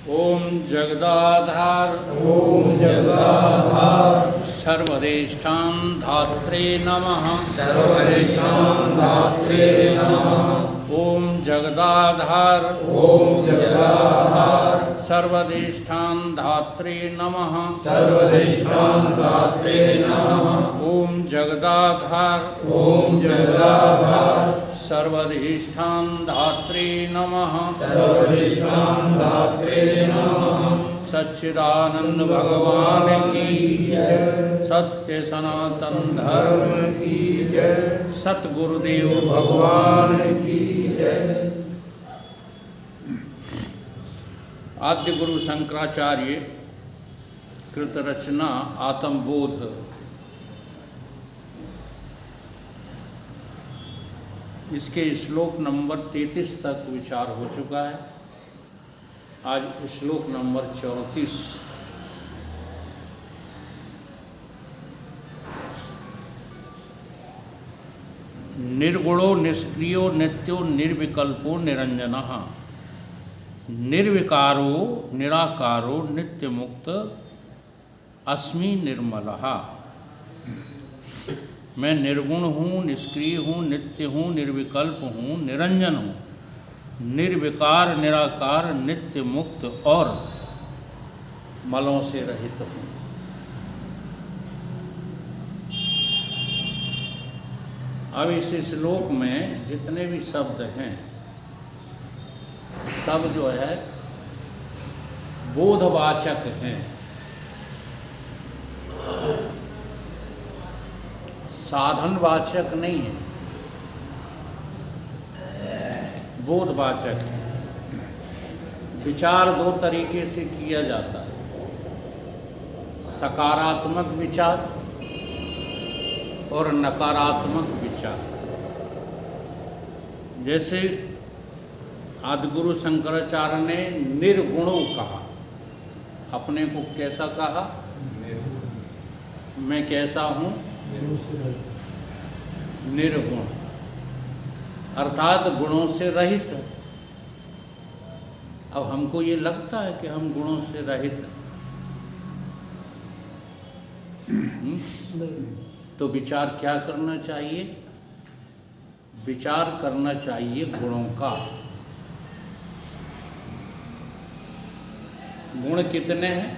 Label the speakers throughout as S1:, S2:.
S1: ओम जगदाधार
S2: ओम जगदाधार
S1: सर्वदेष्टां धात्रे नमः।
S2: सर्वदेष्टां धात्रे नमः।
S1: ओम जगदाधार
S2: ओम जगदाधार
S1: सर्वदेष्टां धात्रे नमः।
S2: सर्वदेष्टां धात्रे नमः।
S1: ओम जगदाधार
S2: ओम जगदाधार
S1: सर्वदेष्टां धात्रे नमः।
S2: सर्वदेष्टां धात्रे नमः।
S1: सच्चिदानंद भगवान की जय। सत्य सनातन धर्म
S2: की जय।
S1: सतगुरुदेव
S2: भगवान की जय।
S1: आद्य गुरु शंकराचार्य कृत रचना आत्मबोध इसके श्लोक नंबर 33 तक विचार हो चुका है। आज श्लोक नंबर 34। निर्गुणो निष्क्रियो नित्यो निर्विकल्पो निरंजनः निर्विकारो निराकारो नित्य मुक्त अस्मि निर्मलः। मैं निर्गुण हूँ, निष्क्रिय हूँ, नित्य हूँ, निर्विकल्प हूँ, निरंजन हूँ, निर्विकार निराकार नित्य मुक्त और मलों से रहित हूँ। अब इस श्लोक में जितने भी शब्द हैं सब जो है बोधवाचक हैं, साधनवाचक नहीं है, बोधवाचक है। विचार दो तरीके से किया जाता है, सकारात्मक विचार और नकारात्मक विचार। जैसे आदिगुरु शंकराचार्य ने निर्गुणों कहा, अपने को कैसा कहा? मैं कैसा हूँ? निर्गुण, अर्थात गुणों से रहित। अब हमको ये लगता है कि हम गुणों से रहित तो विचार क्या करना चाहिए? विचार करना चाहिए गुणों का। गुण कितने हैं?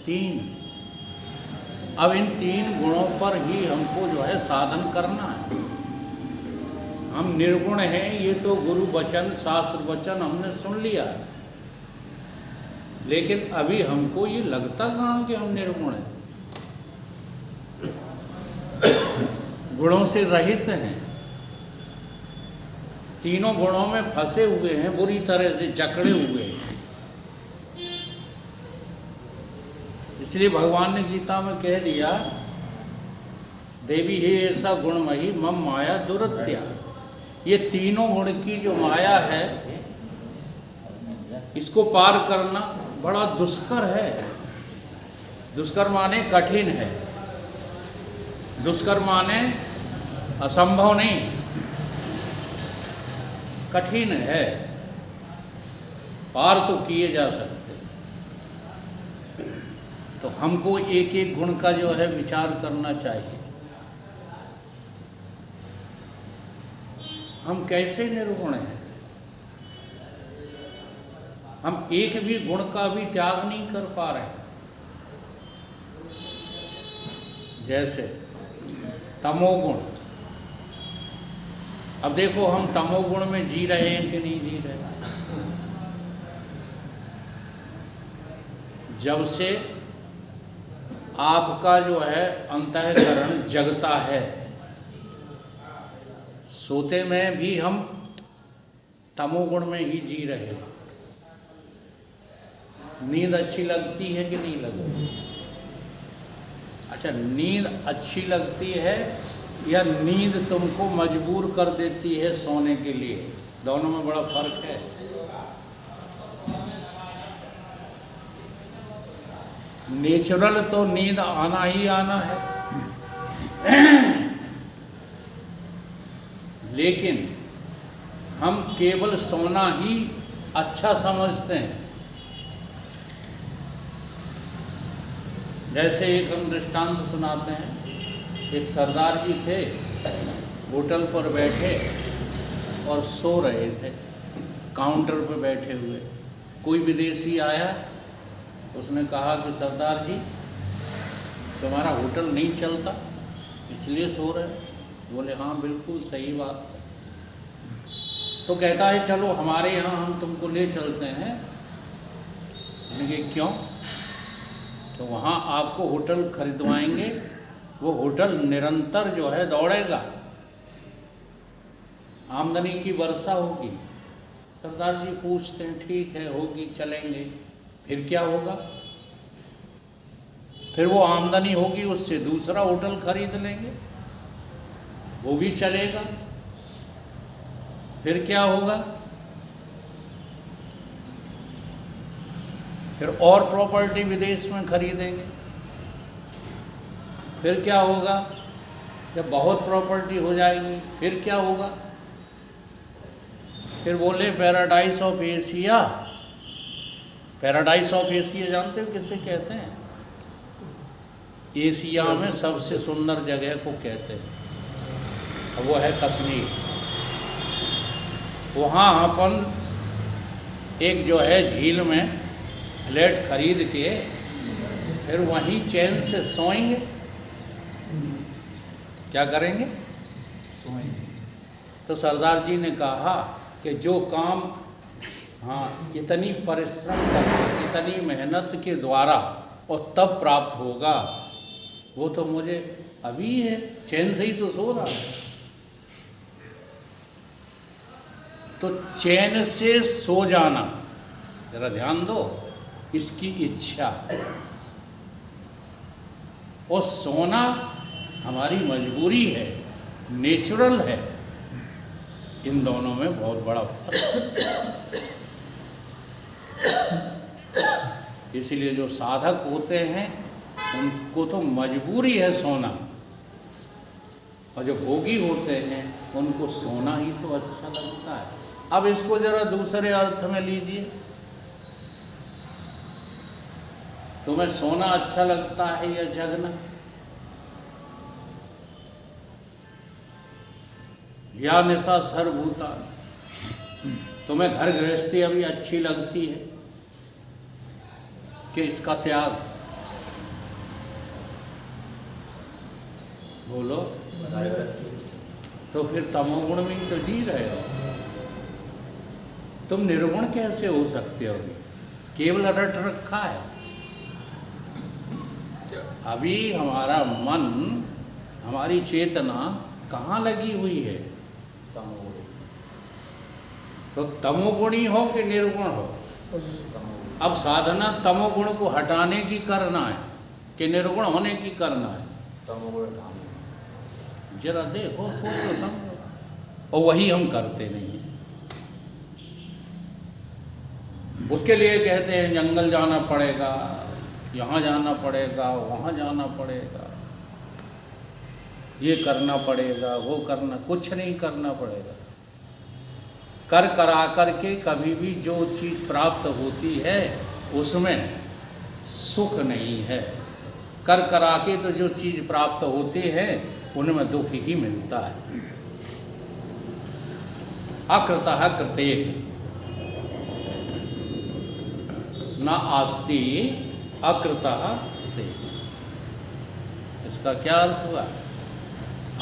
S1: तीन। अब इन तीन गुणों पर ही हमको जो है साधन करना है। हम निर्गुण हैं, ये तो गुरु वचन शास्त्र वचन हमने सुन लिया, लेकिन अभी हमको ये लगता कहाँ कि हम निर्गुण हैं, गुणों से रहित हैं, तीनों गुणों में फंसे हुए हैं, बुरी तरह से जकड़े हुए हैं। इसलिए भगवान ने गीता में कह दिया, देवी हे ऐसा गुणमयी मम माया दुरत्या। ये तीनों गुण की जो माया है, इसको पार करना बड़ा दुष्कर है। दुष्कर माने कठिन है, दुष्कर माने असंभव नहीं, कठिन है। पार तो किए जा सकते, तो हमको एक एक गुण का जो है विचार करना चाहिए। हम कैसे निर्गुण हैं? हम एक भी गुण का भी त्याग नहीं कर पा रहे। जैसे तमोगुण, अब देखो हम तमोगुण में जी रहे हैं कि नहीं जी रहे? जब से आपका जो है अंतःकरण जगता है, सोते में भी हम तमोगुण में ही जी रहे हैं। नींद अच्छी लगती है कि नहीं लगती? अच्छा, नींद अच्छी लगती है या नींद तुमको मजबूर कर देती है सोने के लिए? दोनों में बड़ा फर्क है। नेचुरल तो नींद आना ही आना है, लेकिन हम केवल सोना ही अच्छा समझते हैं। जैसे एक हम दृष्टांत सुनाते हैं, एक सरदार जी थे, होटल पर बैठे और सो रहे थे, काउंटर पर बैठे हुए। कोई विदेशी आया, उसने कहा कि सरदार जी तुम्हारा होटल नहीं चलता इसलिए सो रहे। बोले हाँ बिल्कुल सही बात है। तो कहता है चलो हमारे यहाँ हम तुमको ले चलते हैं। मैंने कहा क्यों? तो वहाँ आपको होटल खरीदवाएंगे, वो होटल निरंतर जो है दौड़ेगा, आमदनी की वर्षा होगी। सरदार जी पूछते हैं ठीक है होगी, चलेंगे। फिर क्या होगा? फिर वो आमदनी होगी, उससे दूसरा होटल खरीद लेंगे, वो भी चलेगा। फिर क्या होगा? फिर और प्रॉपर्टी विदेश में खरीदेंगे। फिर क्या होगा? जब बहुत प्रॉपर्टी हो जाएगी फिर क्या होगा? फिर बोले paradise of Asia. Paradise of Asia जानते हो किसे कहते हैं? एशिया में सबसे सुंदर जगह को कहते हैं, वो है कश्मीर। वहाँ अपन एक जो है झील में फ्लैट खरीद के फिर वहीं चैन से सोएंगे। क्या करेंगे? सोएंगे। तो सरदार जी ने कहा कि जो काम इतनी परिश्रम करके, इतनी मेहनत के द्वारा और तब प्राप्त होगा, वो तो मुझे अभी है, चैन से ही तो सो रहा है। तो चैन से सो जाना, जरा ध्यान दो, इसकी इच्छा और सोना हमारी मजबूरी है, नेचुरल है। इन दोनों में बहुत बड़ा फर्क है। इसलिए जो साधक होते हैं उनको तो मजबूरी है सोना, और जो भोगी होते हैं उनको सोना ही तो अच्छा लगता है। अब इसको जरा दूसरे अर्थ में लीजिए। तुम्हें सोना अच्छा लगता है या जगना? या निशा सर्वभूता? तुम्हें घर गृहस्थी अभी अच्छी लगती है कि इसका त्याग? बोलो। तो फिर तमोगुण में ही तो जी रहे हो। तुम निर्गुण कैसे हो सकते हो? केवल रट रखा है। अभी हमारा मन, हमारी चेतना कहाँ लगी हुई है? तो तमोगुणी हो कि निर्गुण हो? अब साधना तमोगुण को हटाने की करना है कि निर्गुण होने की करना है?
S2: तमोगुण।
S1: जरा देखो, सोचो, समझो। और वही हम करते नहीं हैं। उसके लिए कहते हैं जंगल जाना पड़ेगा, यहाँ जाना पड़ेगा, वहाँ जाना पड़ेगा, ये करना पड़ेगा, वो करना, कुछ नहीं करना पड़ेगा। कर करा कर के कभी भी जो चीज़ प्राप्त होती है उसमें सुख नहीं है। कर करा के तो जो चीज़ प्राप्त होती है उनमें दुख ही मिलता है। अकृतः कृते न आस्ति अकृतः कृते। इसका क्या अर्थ हुआ?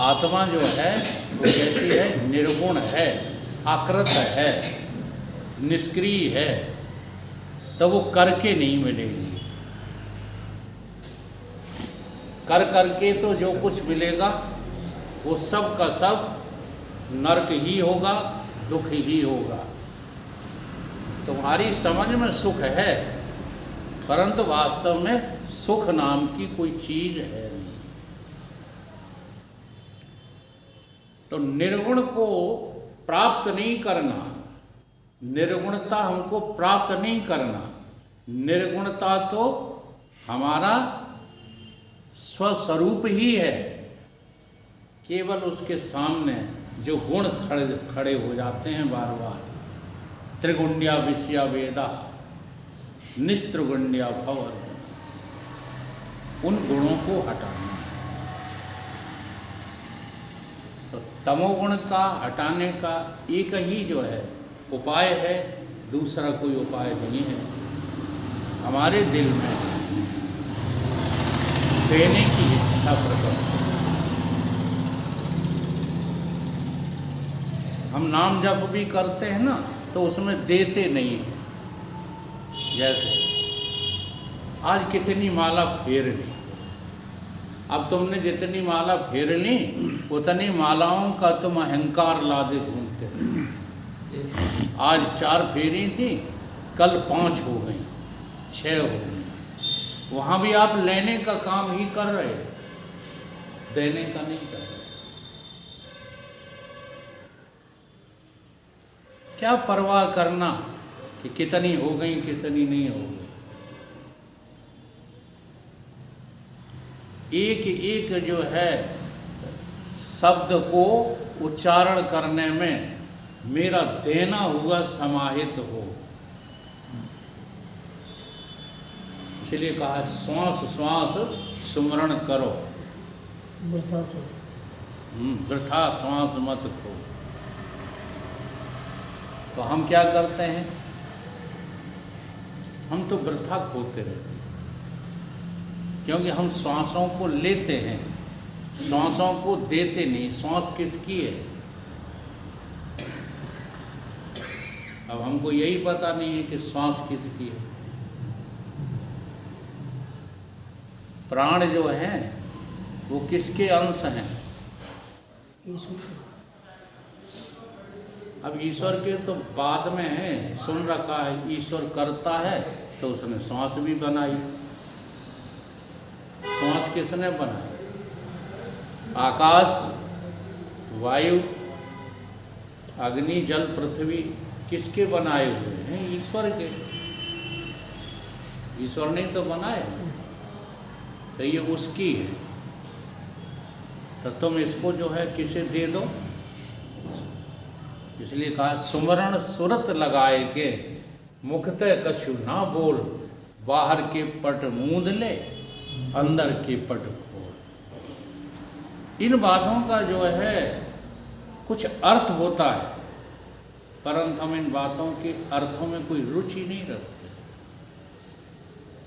S1: आत्मा जो है वो कैसी है? निर्गुण है, अकृत है, निष्क्रिय है, तो वो करके नहीं मिलेगी। कर करके तो जो कुछ मिलेगा वो सब का सब नरक ही होगा, दुख ही होगा। तुम्हारी समझ में सुख है, परंतु वास्तव में सुख नाम की कोई चीज है नहीं। तो निर्गुण को प्राप्त नहीं करना, निर्गुणता हमको प्राप्त नहीं करना। निर्गुणता तो हमारा स्वस्वरूप ही है। केवल उसके सामने जो गुण खड़े हो जाते हैं बार बार, त्रिगुण्या विषया वेदा निस्त्रिगुण्या भव अर्जुन। उन गुणों को हटाना। तो तमोगुण का हटाने का एक ही जो है उपाय है, दूसरा कोई उपाय नहीं है। हमारे दिल में देने की इच्छा प्रकट हो। हम नाम जप भी करते हैं ना, तो उसमें देते नहीं हैं। जैसे आज कितनी माला फेर ली, अब तुमने जितनी माला फेर ली उतनी मालाओं का तुम अहंकार लादे घूमते हो। आज 4 फेरी थी, कल 5 हो गई, 6 हो गई। वहाँ भी आप लेने का काम ही कर रहे, देने का नहीं कर रहे। क्या परवाह करना कि कितनी हो गई कितनी नहीं हो गई। एक एक जो है शब्द को उच्चारण करने में मेरा देना हुआ समाहित हो। इसलिए कहा श्वास श्वास सुमरण करो, वृथा श्वास मत खो। तो हम क्या करते हैं, हम तो वृथा खोते रहते हैं, क्योंकि हम श्वासों को लेते हैं, श्वासों को देते नहीं। श्वास किसकी है? अब हमको यही पता नहीं है कि श्वास किसकी है। प्राण जो हैं वो किसके अंश हैं? अब ईश्वर के तो बाद में है, सुन रखा है ईश्वर करता है, तो उसने श्वास भी बनाई। श्वास किसने बनाई? आकाश, वायु, अग्नि, जल, पृथ्वी किसके बनाए हुए हैं? ईश्वर के। ईश्वर ने तो बनाए, तो ये उसकी है। तो तुम इसको जो है किसे दे दो। इसलिए कहा सुमरण सुरत लगाए के, मुखते कछु ना बोल, बाहर के पट मूंद ले, अंदर के पट खोल। इन बातों का जो है कुछ अर्थ होता है, परंतु हम इन बातों के अर्थों में कोई रुचि नहीं रखते,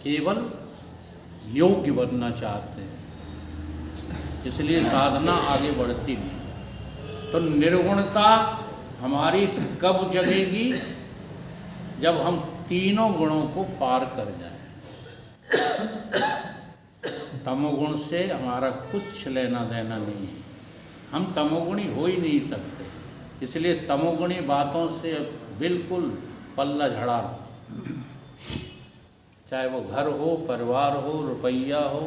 S1: केवल योग्य बनना चाहते हैं। इसलिए साधना आगे बढ़ती नहीं। तो निर्गुणता हमारी कब जगेगी? जब हम तीनों गुणों को पार कर जाएं। तमोगुण से हमारा कुछ लेना देना नहीं है, हम तमोगुणी हो ही नहीं सकते। इसलिए तमोगुणी बातों से बिल्कुल पल्ला झड़ा लो। चाहे वो घर हो, परिवार हो, रुपया हो,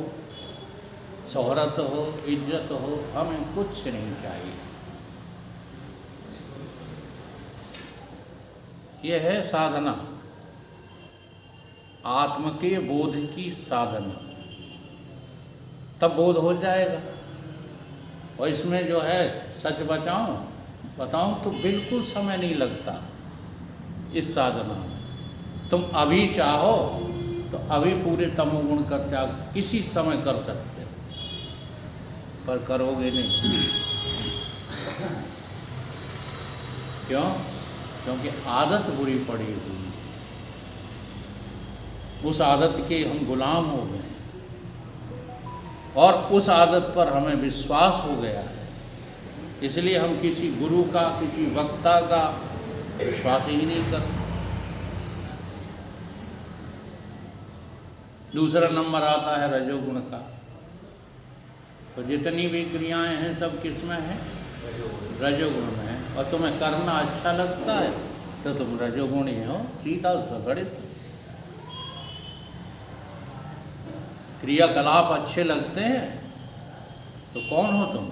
S1: शोहरत हो, इज्जत हो, हमें कुछ नहीं चाहिए। यह है साधना, आत्म के बोध की साधना। तब बोध हो जाएगा। और इसमें जो है सच बताऊं तो बिल्कुल समय नहीं लगता इस साधना में। तुम अभी चाहो तो अभी पूरे तमोगुण का त्याग इसी समय कर सकते हो, पर करोगे नहीं। क्यों? क्योंकि आदत बुरी पड़ी हुई, उस आदत के हम गुलाम हो गए और उस आदत पर हमें विश्वास हो गया है। इसलिए हम किसी गुरु का, किसी वक्ता का विश्वास ही नहीं करते। दूसरा नंबर आता है रजोगुण का। तो जितनी भी क्रियाएं हैं सब किस में है? रजोगुण में है। और तुम्हें करना अच्छा लगता है तो तुम रजोगुणी हो, सीधा सगड़ित। क्रियाकलाप अच्छे लगते हैं तो कौन हो तुम?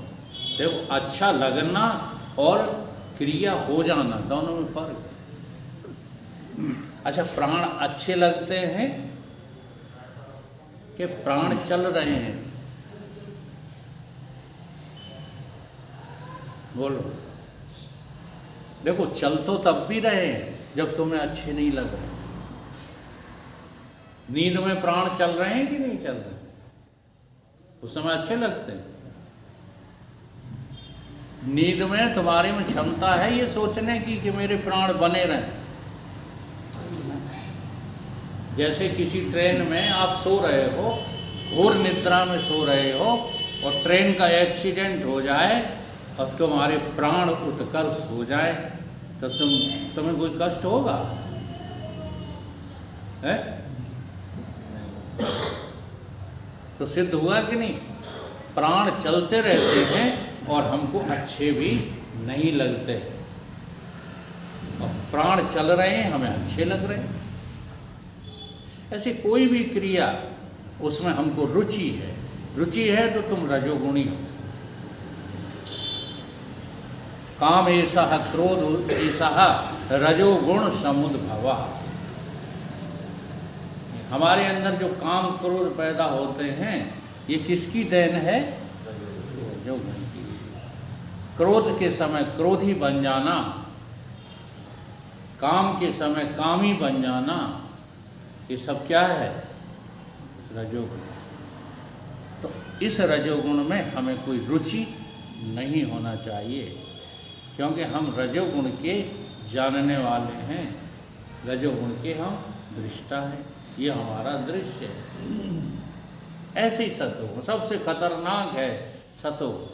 S1: देखो, अच्छा लगना और क्रिया हो जाना दोनों में फर्क है। अच्छा, प्राण अच्छे लगते हैं कि प्राण चल रहे हैं? बोलो। देखो, चल तो तब भी रहे हैं, जब तुम्हें अच्छे नहीं लग रहे। नींद में प्राण चल रहे हैं कि नहीं चल रहे? उस समय अच्छे लगते हैं। नींद में तुम्हारे में क्षमता है ये सोचने की कि मेरे प्राण बने रहें। जैसे किसी ट्रेन में आप सो रहे हो, घोर निद्रा में सो रहे हो, और ट्रेन का एक्सीडेंट हो जाए और तुम्हारे प्राण उत्कर्ष हो जाए, तो तुम्हें कोई कष्ट होगा है? तो सिद्ध हुआ कि नहीं? प्राण चलते रहते हैं और हमको अच्छे भी नहीं लगते, और प्राण चल रहे हैं हमें अच्छे लग रहे हैं। ऐसे कोई भी क्रिया उसमें हमको रुचि है। रुचि है तो तुम रजोगुणी हो। काम ऐसा, क्रोध ऐसा, रजोगुण समुद्भवा। हमारे अंदर जो काम क्रोध पैदा होते हैं ये किसकी देन है? रजोगुण की। क्रोध के समय क्रोधी बन जाना, काम के समय कामी बन जाना, ये सब क्या है? रजोगुण। तो इस रजोगुण में हमें कोई रुचि नहीं होना चाहिए, क्योंकि हम रजोगुण के जानने वाले हैं, रजोगुण के हम दृष्टा हैं। ये हमारा दृश्य है। ऐसे ही सतोगुण सबसे खतरनाक है। सतोगुण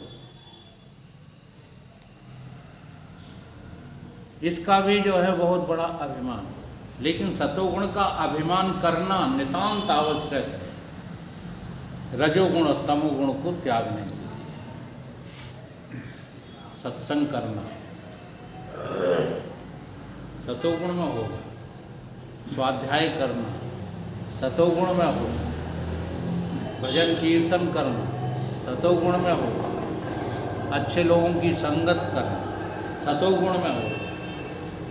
S1: इसका भी जो है बहुत बड़ा अभिमान, लेकिन सतोगुण का अभिमान करना नितांत आवश्यक है रजोगुण और तमोगुण को त्यागने के लिए। सत्संग करना सतोगुण में होगा, स्वाध्याय करना सतोगुण में होगा, भजन कीर्तन करना सतोगुण में होगा, अच्छे लोगों की संगत करना सतोगुण में होगा,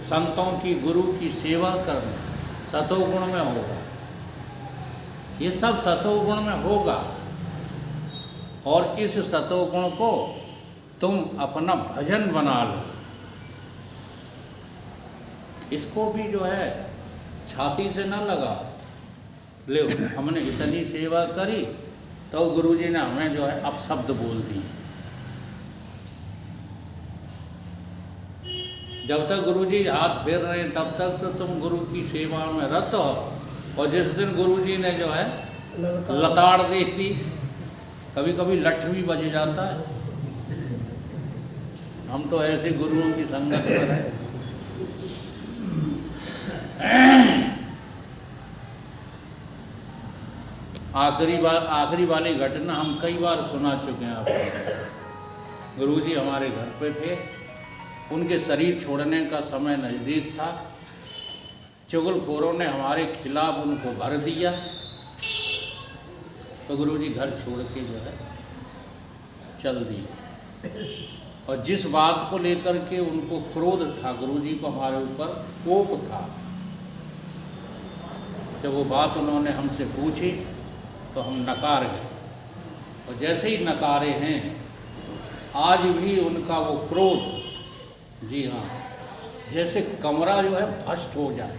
S1: संतों की गुरु की सेवा करना सतोगुण में होगा। ये सब सतोगुण में होगा, और इस सतोगुण को तुम अपना भजन बना लो। इसको भी जो है छाती से न लगा ले। हमने इतनी सेवा करी तो गुरुजी ने हमें जो है अपशब्द बोल दिए। जब तक गुरुजी हाथ फेर रहे हैं तब तक तो तुम गुरु की सेवा में रत हो, और जिस दिन गुरुजी ने जो है लताड़ दे दी, कभी कभी लठ भी बज जाता है। हम तो ऐसे गुरुओं की संगत में रहे। आखिरी वाली घटना हम कई बार सुना चुके हैं आपको। गुरुजी हमारे घर पे थे, उनके शरीर छोड़ने का समय नज़दीक था। चुगलखोरों ने हमारे खिलाफ उनको भर दिया, तो गुरुजी घर छोड़ के जो है चल दिए। और जिस बात को लेकर के उनको क्रोध था, गुरुजी को हमारे ऊपर कोप था, जब वो बात उन्होंने हमसे पूछी तो हम नकार गए। और जैसे ही नकारे हैं, आज भी उनका वो क्रोध, जी हाँ, जैसे कमरा जो है भ्रष्ट हो जाए,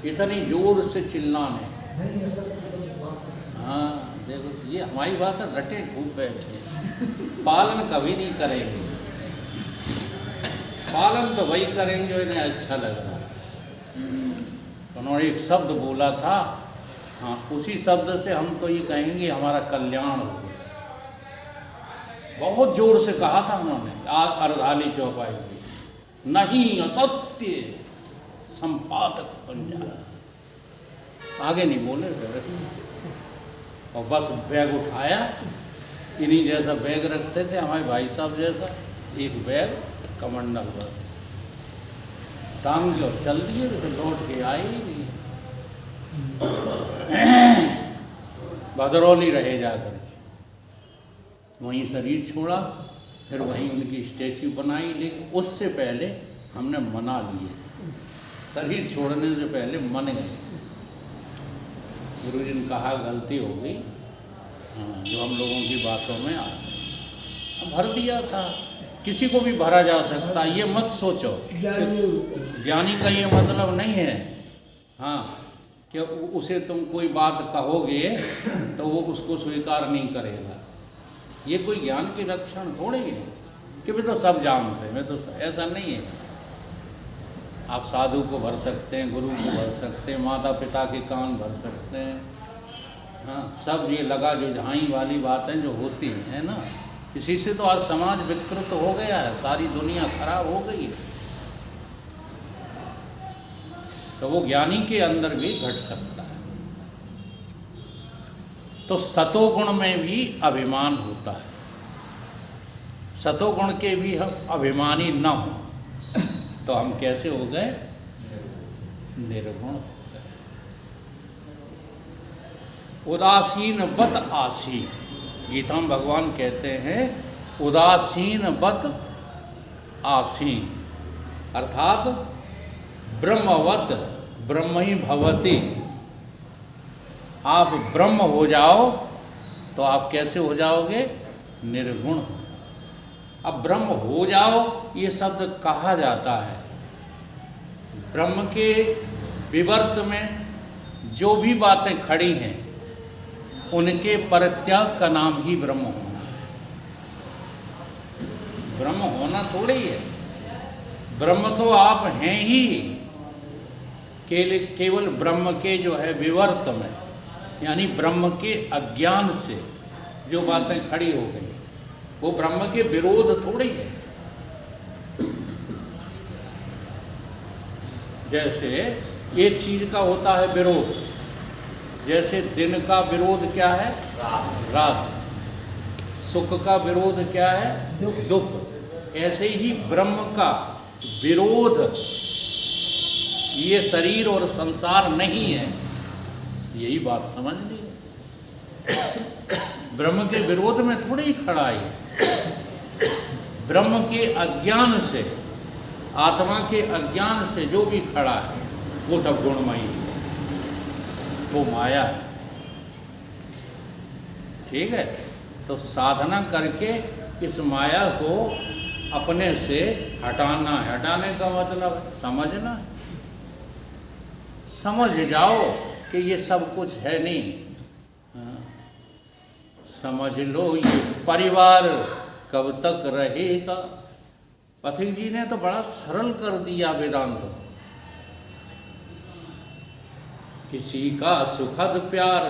S1: इतनी जोर से चिल्लाने। हाँ देखो, ये हमारी बात है, रटे खूब बैठे, पालन कभी नहीं करेंगे। पालन तो वही करेंगे जो इन्हें अच्छा लग रहा है। उन्होंने एक शब्द बोला था, हाँ, उसी शब्द से हम तो ये कहेंगे हमारा कल्याण हो गया। बहुत जोर से कहा था उन्होंने अर्धाली चौपाई में, नहीं असत्य संपादक बन जा। आगे नहीं बोले फिर, और बस बैग उठाया, इन्हीं जैसा बैग रखते थे हमारे भाई साहब जैसा, एक बैग कमंडल बस टांग के और चल दिए, तो लौट के आए ही नहीं। भदरौली रहे जाकर, वहीं शरीर छोड़ा, फिर वहीं उनकी स्टैच्यू बनाई। लेकिन उससे पहले हमने मना लिए, शरीर छोड़ने से पहले मन गए। गुरुजी ने कहा गलती हो गई, हाँ, जो हम लोगों की बातों में आ भर दिया था। किसी को भी भरा जा सकता है, ये मत सोचो। ज्ञानी का ये मतलब नहीं है हाँ कि उसे तुम कोई बात कहोगे तो वो उसको स्वीकार नहीं करेगा। ये कोई ज्ञान के लक्षण थोड़े है कि वे तो सब जानते हैं, वे तो ऐसा नहीं है। आप साधु को भर सकते हैं, गुरु को भर सकते हैं, माता पिता के कान भर सकते हैं, हाँ सब ये लगा जो झाई वाली बातें जो होती हैं ना, इसी से तो आज समाज विकृत हो गया है, सारी दुनिया खराब हो गई है। तो वो ज्ञानी के अंदर भी घट सकता है। तो सतोगुण में भी अभिमान होता है, सतोगुण के भी हम अभिमानी न हो तो हम कैसे हो गए? निर्गुण हो गए। उदासीन बत आसी, गीता में भगवान कहते हैं उदासीन बत आसी, अर्थात ब्रह्मवत ब्रह्म ही भवति। आप ब्रह्म हो जाओ तो आप कैसे हो जाओगे? निर्गुण। अब ब्रह्म हो जाओ ये शब्द कहा जाता है, ब्रह्म के विवर्त में जो भी बातें खड़ी हैं उनके परित्याग का नाम ही ब्रह्म होना है। ब्रह्म होना थोड़ी है, ब्रह्म तो आप हैं ही, केवल ब्रह्म के जो है विवर्त में, यानी ब्रह्म के अज्ञान से जो बातें खड़ी हो गई वो ब्रह्म के विरोध थोड़ी है। जैसे एक चीज का होता है विरोध, जैसे दिन का विरोध क्या है? रात। सुख का विरोध क्या है? दुख। ऐसे ही ब्रह्म का विरोध ये शरीर और संसार नहीं है, यही बात समझ लीजिए। ब्रह्म के विरोध में थोड़ी ही खड़ा है, ब्रह्म के अज्ञान से, आत्मा के अज्ञान से जो भी खड़ा है वो सब गुणमयी है, वो माया है। ठीक है, तो साधना करके इस माया को अपने से हटाना है। हटाने का मतलब समझना है, समझ जाओ कि ये सब कुछ है नहीं। हाँ, समझ लो ये परिवार कब तक रहेगा। पथिक जी ने तो बड़ा सरल कर दिया वेदांत। किसी का सुखद प्यार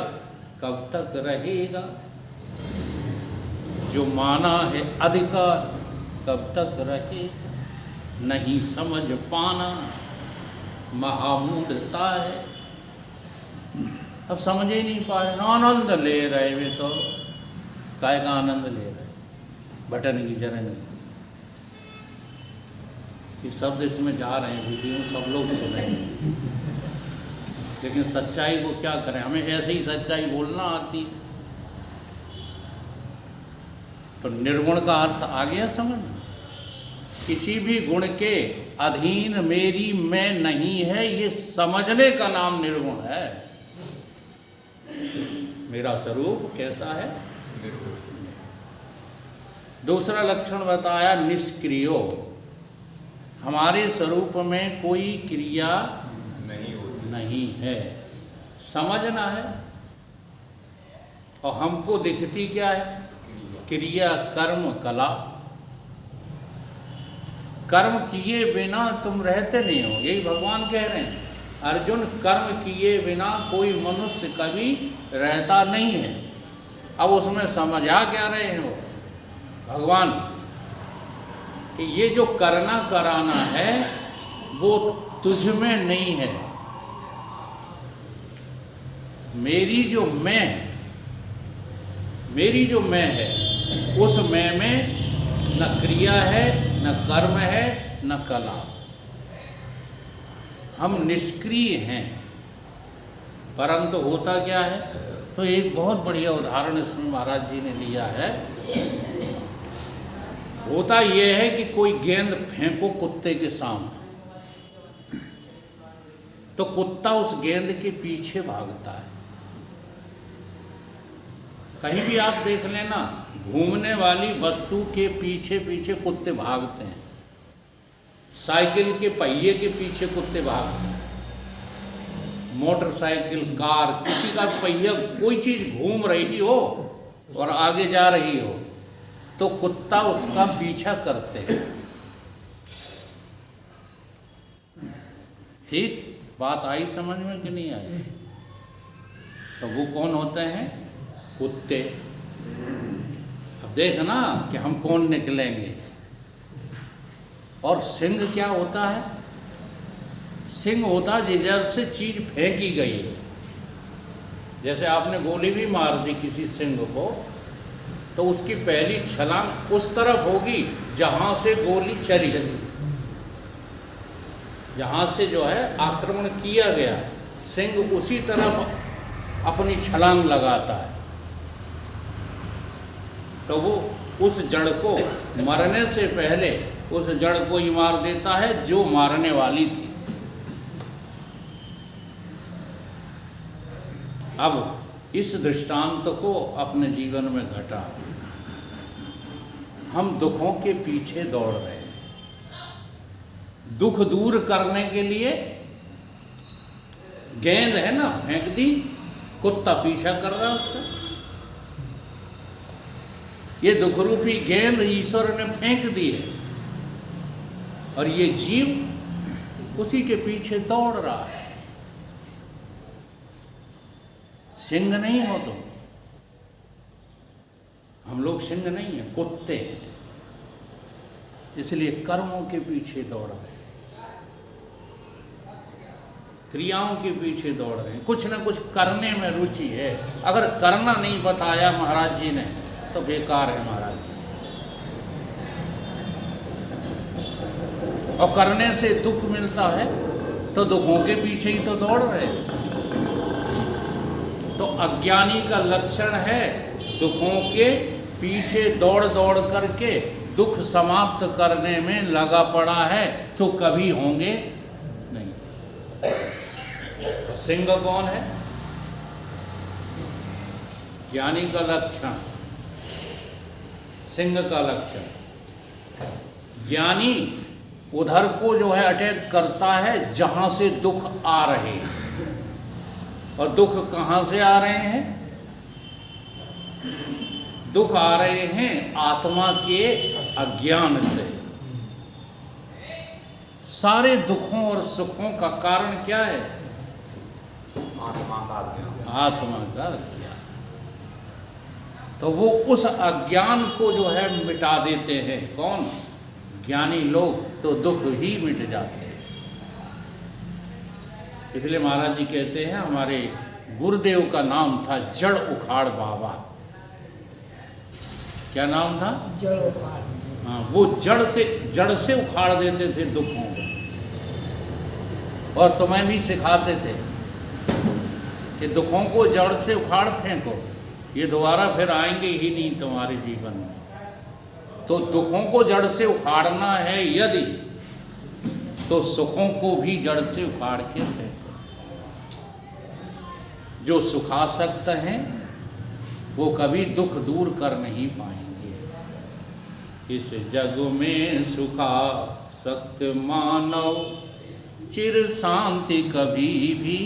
S1: कब तक रहेगा, जो माना है अधिकार कब तक रहे, नहीं समझ पाना महामूढ़ता है। अब समझ ही नहीं पा रहे, आनंद ले रहे वे तो, काय का आनंद ले रहे, बटन की चरण ये शब्द इसमें जा रहे हैं वीडियो, सब लोग सुनेंगे, लेकिन सच्चाई को क्या करें, हमें ऐसे ही सच्चाई बोलना आती। तो निर्गुण का अर्थ आ गया समझ। किसी भी गुण के अधीन मेरी मैं नहीं है, ये समझने का नाम निर्गुण है। मेरा स्वरूप कैसा है? दूसरा लक्षण बताया निष्क्रियो, हमारे स्वरूप में कोई क्रिया नहीं है, समझना है। और हमको दिखती क्या है? क्रिया, कर्म, कला। कर्म किए बिना तुम रहते नहीं हो, यही भगवान कह रहे हैं। अर्जुन, कर्म किए बिना कोई मनुष्य कभी रहता नहीं है। अब उसमें समझा क्या रहे हो भगवान कि ये जो करना कराना है वो तुझ में नहीं है। मेरी जो मैं है उस मैं में न क्रिया है, न कर्म है, न कला। हम निष्क्रिय हैं, परंतु होता क्या है? तो एक बहुत बढ़िया उदाहरण इसमें महाराज जी ने लिया है। होता यह है कि कोई गेंद फेंको कुत्ते के सामने, तो कुत्ता उस गेंद के पीछे भागता है। कहीं भी आप देख लेना, घूमने वाली वस्तु के पीछे पीछे कुत्ते भागते हैं, साइकिल के पहिए के पीछे कुत्ते भागते हैं, मोटरसाइकिल, कार, किसी का पहिया, कोई चीज घूम रही हो और आगे जा रही हो तो कुत्ता उसका पीछा करते हैं। ठीक बात आई समझ में कि नहीं आई? तो वो कौन होते हैं? कुत्ते। अब देख ना कि हम कौन निकलेंगे। और सिंह क्या होता है? सिंह होता जिधर से चीज फेंकी गई है। जैसे आपने गोली भी मार दी किसी सिंह को, तो उसकी पहली छलांग उस तरफ होगी जहां से गोली चली, जहां से जो है आक्रमण किया गया, सिंह उसी तरफ अपनी छलांग लगाता है। तो वो उस जड़ को मरने से पहले उस जड़ को ही मार देता है जो मारने वाली थी। अब इस दृष्टांत को अपने जीवन में घटा। हम दुखों के पीछे दौड़ रहे हैं, दुख दूर करने के लिए गेंद है ना, फेंक दी, कुत्ता पीछा कर रहा है उसका। ये दुख रूपी गेंद ईश्वर ने फेंक दी है और ये जीव उसी के पीछे दौड़ रहा है। सिंह नहीं हो तुम, हम लोग सिंह नहीं है, कुत्ते हैं। इसलिए कर्मों के पीछे दौड़ रहे हैं, क्रियाओं के पीछे दौड़ रहे हैं, कुछ ना कुछ करने में रुचि है। अगर करना नहीं बताया महाराज जी ने तो बेकार है महाराज जी। और करने से दुख मिलता है तो दुखों के पीछे ही तो दौड़ रहे हैं। तो अज्ञानी का लक्षण है दुखों के पीछे दौड़ दौड़ करके दुख समाप्त करने में लगा पड़ा है, तो कभी होंगे नहीं। तो सिंह कौन है? ज्ञानी का लक्षण, सिंह का लक्षण। ज्ञानी उधर को जो है अटैक करता है जहां से दुख आ रहे हैं। और दुख कहां से आ रहे हैं? दुख आ रहे हैं आत्मा के अज्ञान से। सारे दुखों और सुखों का कारण क्या है?
S2: आत्मा का अज्ञान।
S1: आत्मा का अज्ञान। तो वो उस अज्ञान को जो है मिटा देते हैं। कौन? ज्ञानी लोग। तो दुख ही मिट जाते हैं। इसलिए महाराज जी कहते हैं, हमारे गुरुदेव का नाम था जड़ उखाड़ बाबा। क्या नाम था?
S3: जड़ उखाड़।
S1: हाँ, वो जड़ से उखाड़ देते थे दुखों को। और तुम्हें भी सिखाते थे कि दुखों को जड़ से उखाड़ फेंको, ये दोबारा फिर आएंगे ही नहीं तुम्हारे जीवन में। तो दुखों को जड़ से उखाड़ना है यदि, तो सुखों को भी जड़ से उखाड़ के फेंको। जो सुखासक्त हैं वो कभी दुख दूर कर नहीं पाएंगे। इस जग में सुखासक्त मानव चिर शांति कभी भी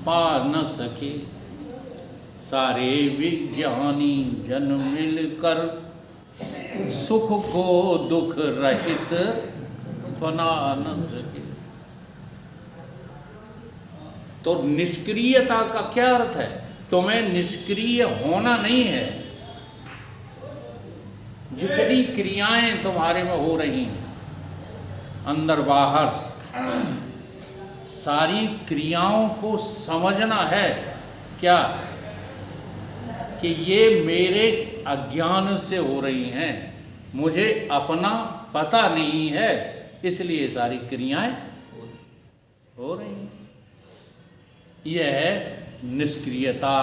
S1: पा न सके। सारे विज्ञानी जन मिलकर सुख को दुख रहित बना न सके। तो निष्क्रियता का क्या अर्थ है? तुम्हें निष्क्रिय होना नहीं है। जितनी क्रियाएं तुम्हारे में हो रही हैं अंदर बाहर, सारी क्रियाओं को समझना है क्या कि ये मेरे अज्ञान से हो रही हैं, मुझे अपना पता नहीं है, इसलिए सारी क्रियाएं हो रही हैं। यह है निष्क्रियता।